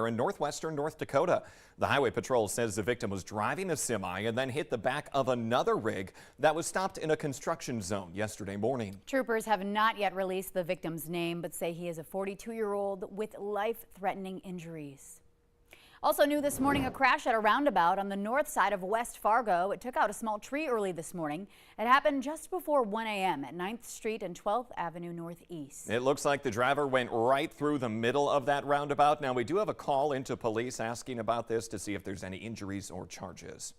In northwestern North Dakota. The Highway Patrol says the victim was driving a semi and then hit the back of another rig that was stopped in a construction zone yesterday morning. Troopers have not yet released the victim's name, but say he is a 42-year-old with life-threatening injuries. Also new this morning, a crash at a roundabout on the north side of West Fargo. It took out a small tree early this morning. It happened just before 1 a.m. at 9th Street and 12th Avenue Northeast. It looks like the driver went right through the middle of that roundabout. Now, we do have a call into police asking about this to see if there's any injuries or charges.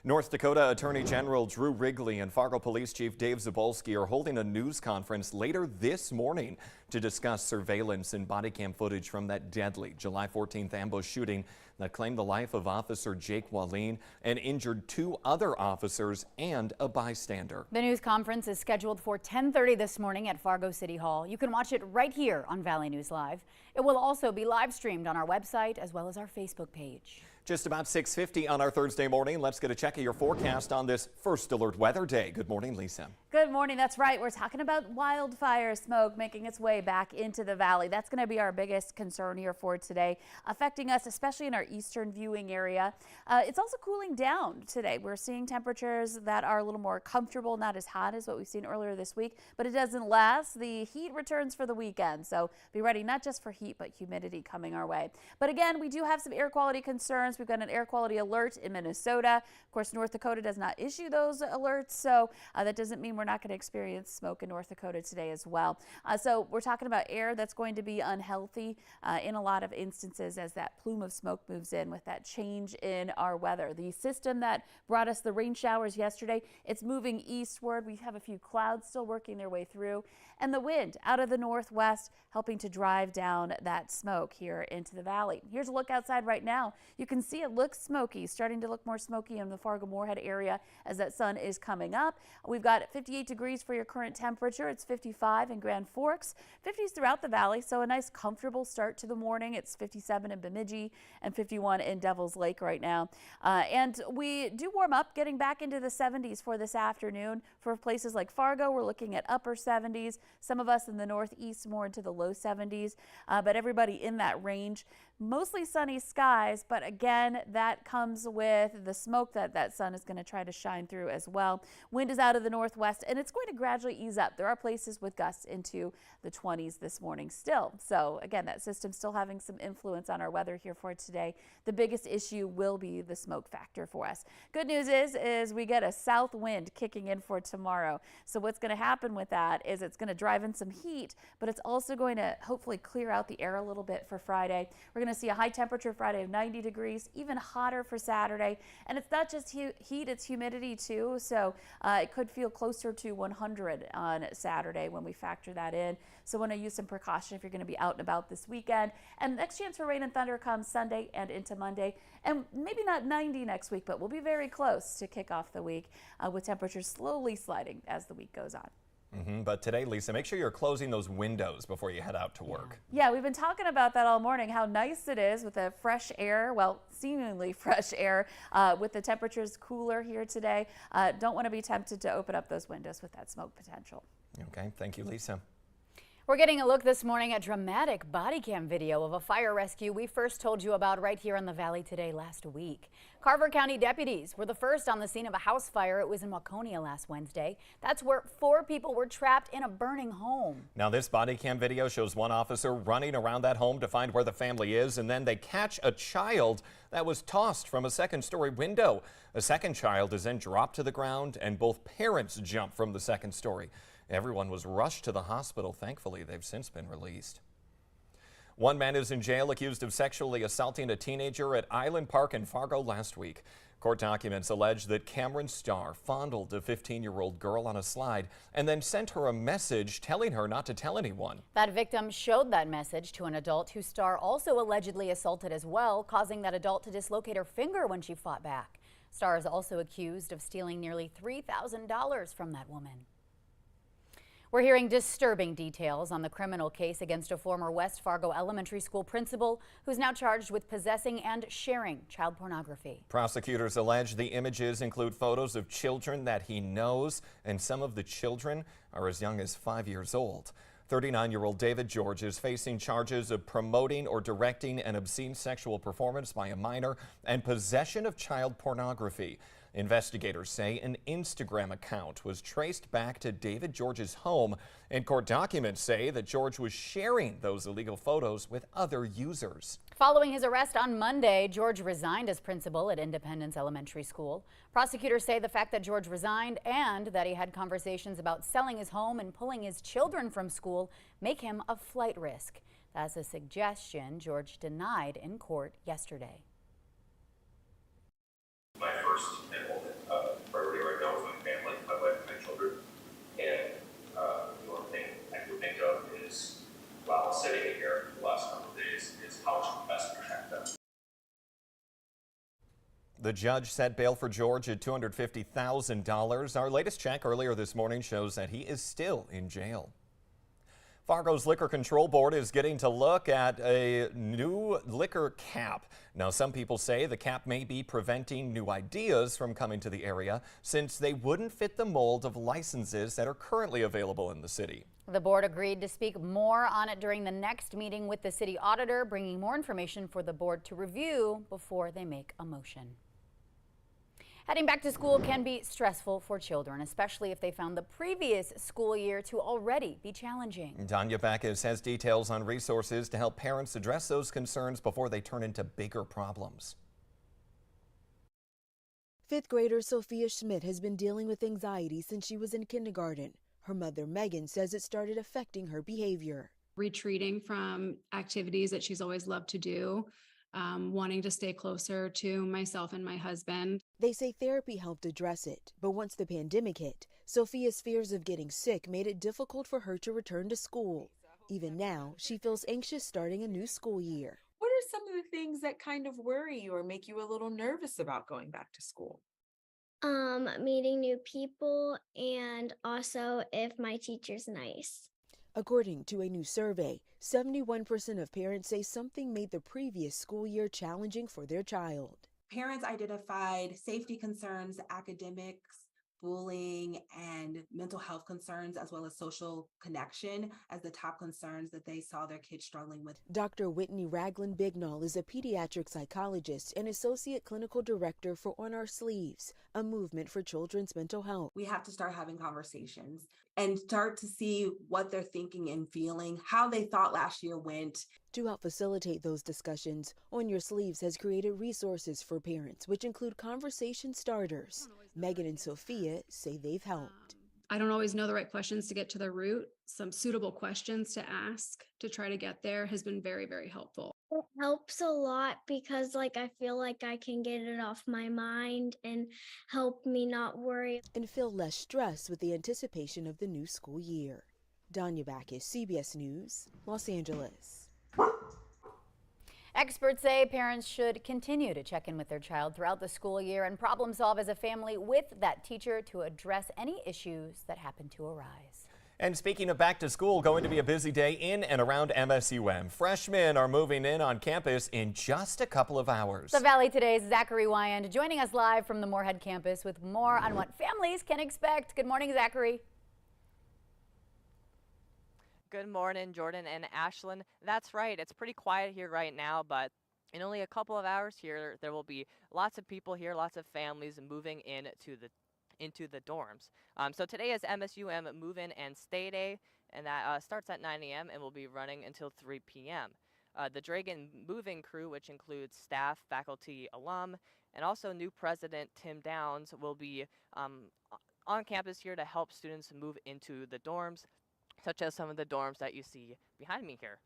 North Dakota Attorney General Drew Wrigley and Fargo Police Chief Dave Zabolski are holding a news conference later this morning to discuss surveillance and body cam footage from that deadly July 14th ambush shooting that claimed the life of Officer Jake Wallin and injured 2 other officers and a bystander. The news conference is scheduled for 10:30 this morning at Fargo City Hall. You can watch it right here on Valley News Live. It will also be live streamed on our website as well as our Facebook page. Just about 6:50 on our Thursday morning. Let's get a check of your forecast on this First Alert Weather Day. Good morning, Lisa. Good morning. That's right. We're talking about wildfire smoke making its way back into the valley. That's going to be our biggest concern here for today, affecting us, especially in our eastern viewing area. It's also cooling down today. We're seeing temperatures that are a little more comfortable, not as hot as what we've seen earlier this week, but it doesn't last. The heat returns for the weekend, so be ready not just for heat, but humidity coming our way. But again, we do have some air quality concerns. We've got an air quality alert in Minnesota. Of course, North Dakota does not issue those alerts, so that doesn't mean we're not going to experience smoke in North Dakota today as well. So we're talking about air that's going to be unhealthy in a lot of instances as that plume of smoke moves in with that change in our weather. The system that brought us the rain showers yesterday, it's moving eastward. We have a few clouds still working their way through, and the wind out of the northwest helping to drive down that smoke here into the valley. Here's a look outside right now. You can see it looks smoky, starting to look more smoky in the Fargo-Moorhead area as that sun is coming up. We've got 58 degrees for your current temperature. It's 55 in Grand Forks, 50s throughout the valley, so a nice comfortable start to the morning. It's 57 in Bemidji and 51 in Devil's Lake right now. And we do warm up, getting back into the 70s for this afternoon. For places like Fargo, we're looking at upper 70s. Some of us in the northeast more into the low 70s, but everybody in that range. Mostly sunny skies, but again, that comes with the smoke that sun is going to try to shine through as well. Wind is out of the northwest, and it's going to gradually ease up. There are places with gusts into the 20s this morning still. So again, that system still having some influence on our weather here for today. The biggest issue will be the smoke factor for us. Good news is we get a south wind kicking in for tomorrow. So what's going to happen with that is it's going to drive in some heat, but it's also going to hopefully clear out the air a little bit for Friday. We're going to see a high temperature Friday of 90 degrees, even hotter for Saturday. And it's not just heat, it's humidity too. So it could feel closer to 100 on Saturday when we factor that in. So want to use some precaution if you're going to be out and about this weekend. And next chance for rain and thunder comes Sunday and into Monday. And maybe not 90 next week, but we'll be very close to kick off the week with temperatures slowly sliding as the week goes on. But today, Lisa, make sure you're closing those windows before you head out to work. Yeah, we've been talking about that all morning, how nice it is with the fresh air, well, seemingly fresh air, with the temperatures cooler here today. Don't want to be tempted to open up those windows with that smoke potential. Okay, thank you, Lisa. We're getting a look this morning at dramatic body cam video of a fire rescue we first told you about right here in the Valley today last week. Carver County deputies were the first on the scene of a house fire. It was in Waconia last Wednesday. That's where 4 people were trapped in a burning home. Now, this body cam video shows one officer running around that home to find where the family is, and then they catch a child that was tossed from a second-story window. A second child is then dropped to the ground, and both parents jump from the second story. Everyone was rushed to the hospital. Thankfully, they've since been released. One man is in jail accused of sexually assaulting a teenager at Island Park in Fargo last week. Court documents allege that Cameron Starr fondled a 15-year-old girl on a slide and then sent her a message telling her not to tell anyone. That victim showed that message to an adult who Starr also allegedly assaulted as well, causing that adult to dislocate her finger when she fought back. Starr is also accused of stealing nearly $3,000 from that woman. We're hearing disturbing details on the criminal case against a former West Fargo elementary school principal who's now charged with possessing and sharing child pornography. Prosecutors allege the images include photos of children that he knows, and some of the children are as young as 5 years old. 39-year-old David George is facing charges of promoting or directing an obscene sexual performance by a minor and possession of child pornography. Investigators say an Instagram account was traced back to David George's home, and court documents say that George was sharing those illegal photos with other users. Following his arrest on Monday, George resigned as principal at Independence Elementary School. Prosecutors say the fact that George resigned and that he had conversations about selling his home and pulling his children from school make him a flight risk. That's a suggestion George denied in court yesterday. My first and only priority right now is my family, my wife, and my children. And the only thing I can think of is, while sitting here the last couple of days, is how to best protect them. The judge set bail for George at $250,000. Our latest check earlier this morning shows that he is still in jail. Fargo's Liquor Control Board is getting to look at a new liquor cap. Now, some people say the cap may be preventing new ideas from coming to the area since they wouldn't fit the mold of licenses that are currently available in the city. The board agreed to speak more on it during the next meeting with the city auditor, bringing more information for the board to review before they make a motion. Heading back to school can be stressful for children, especially if they found the previous school year to already be challenging. Danya Backus has details on resources to help parents address those concerns before they turn into bigger problems. Fifth grader Sophia Schmidt has been dealing with anxiety since she was in kindergarten. Her mother, Megan, says it started affecting her behavior. Retreating from activities that she's always loved to do. Wanting to stay closer to myself and my husband. They say therapy helped address it, but once the pandemic hit, Sophia's fears of getting sick made it difficult for her to return to school. Even now, she feels anxious starting a new school year. What are some of the things that kind of worry you or make you a little nervous about going back to school? Meeting new people, and also if my teacher's nice. According to a new survey, 71% of parents say something made the previous school year challenging for their child. Parents identified safety concerns, academics, bullying, and mental health concerns, as well as social connection, as the top concerns that they saw their kids struggling with. Dr. Whitney Ragland Bignall is a pediatric psychologist and associate clinical director for On Our Sleeves, a movement for children's mental health. We have to start having conversations and start to see what they're thinking and feeling, how they thought last year went. To help facilitate those discussions, On Your Sleeves has created resources for parents, which include conversation starters. Megan and Sophia say they've helped. I don't always know the right questions to get to the root. Some suitable questions to ask to try to get there has been very, very helpful. It helps a lot because I feel like I can get it off my mind and help me not worry. And feel less stress with the anticipation of the new school year. Danya Backus, CBS News, Los Angeles. Experts say parents should continue to check in with their child throughout the school year and problem solve as a family with that teacher to address any issues that happen to arise. And speaking of back to school, going to be a busy day in and around MSUM. Freshmen are moving in on campus in just a couple of hours. The Valley Today's Zachary Wyand joining us live from the Moorhead campus with more on what families can expect. Good morning, Zachary. Good morning, Jordan and Ashlyn. That's right. It's pretty quiet here right now, but in only a couple of hours here, there will be lots of people here, lots of families moving into the dorms. So today is MSUM Move-In and Stay Day, and that starts at 9 a.m. and will be running until 3 p.m. The Dragon Moving Crew, which includes staff, faculty, alum, and also new president Tim Downs, will be on campus here to help students move into the dorms, such as some of the dorms that you see behind me here.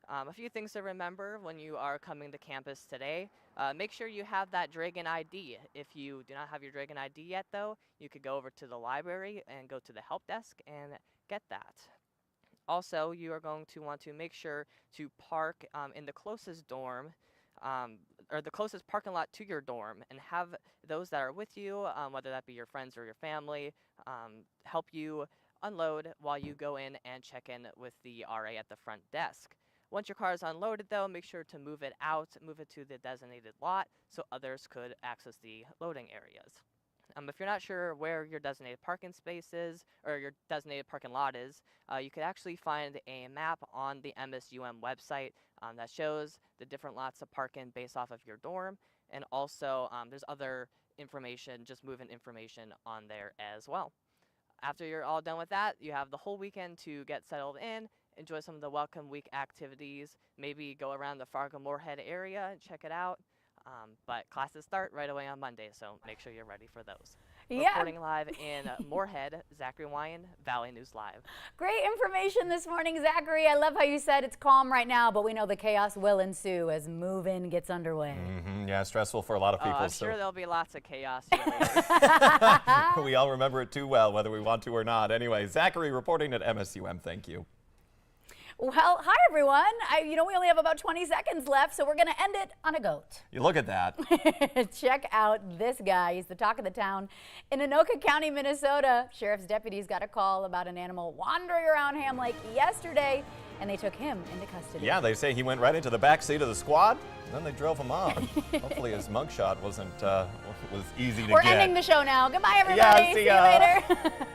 A few things to remember when you are coming to campus today. Make sure you have that Dragon ID. If you do not have your Dragon ID yet, though, you could go over to the library and go to the help desk and get that. Also, you are going to want to make sure to park in the closest dorm, or the closest parking lot to your dorm, and have those that are with you, whether that be your friends or your family, help you unload while you go in and check in with the RA at the front desk. Once your car is unloaded, though, make sure to move it out, move it to the designated lot so others could access the loading areas. If you're not sure where your designated parking space is or your designated parking lot is, you could actually find a map on the MSUM website that shows the different lots of parking based off of your dorm. And also there's other information, just movement information on there as well. After you're all done with that, you have the whole weekend to get settled in, enjoy some of the Welcome Week activities, maybe go around the Fargo-Moorhead area and check it out. But classes start right away on Monday, so make sure you're ready for those. Yeah. Reporting live in Moorhead, Zachary Wyan, Valley News Live. Great information this morning, Zachary. I love how you said it's calm right now, but we know the chaos will ensue as move-in gets underway. Yeah, stressful for a lot of people. I'm sure there'll be lots of chaos here later. We all remember it too well, whether we want to or not. Anyway, Zachary reporting at MSUM. Thank you. Well, hi, everyone. We only have about 20 seconds left, so we're going to end it on a goat. You look at that. Check out this guy. He's the talk of the town. In Anoka County, Minnesota, sheriff's deputies got a call about an animal wandering around Ham Lake yesterday, and they took him into custody. Yeah, they say he went right into the back seat of the squad, and then they drove him on. Hopefully his mugshot was easy to get. We're ending the show now. Goodbye, everybody. Yeah, see ya. See you later.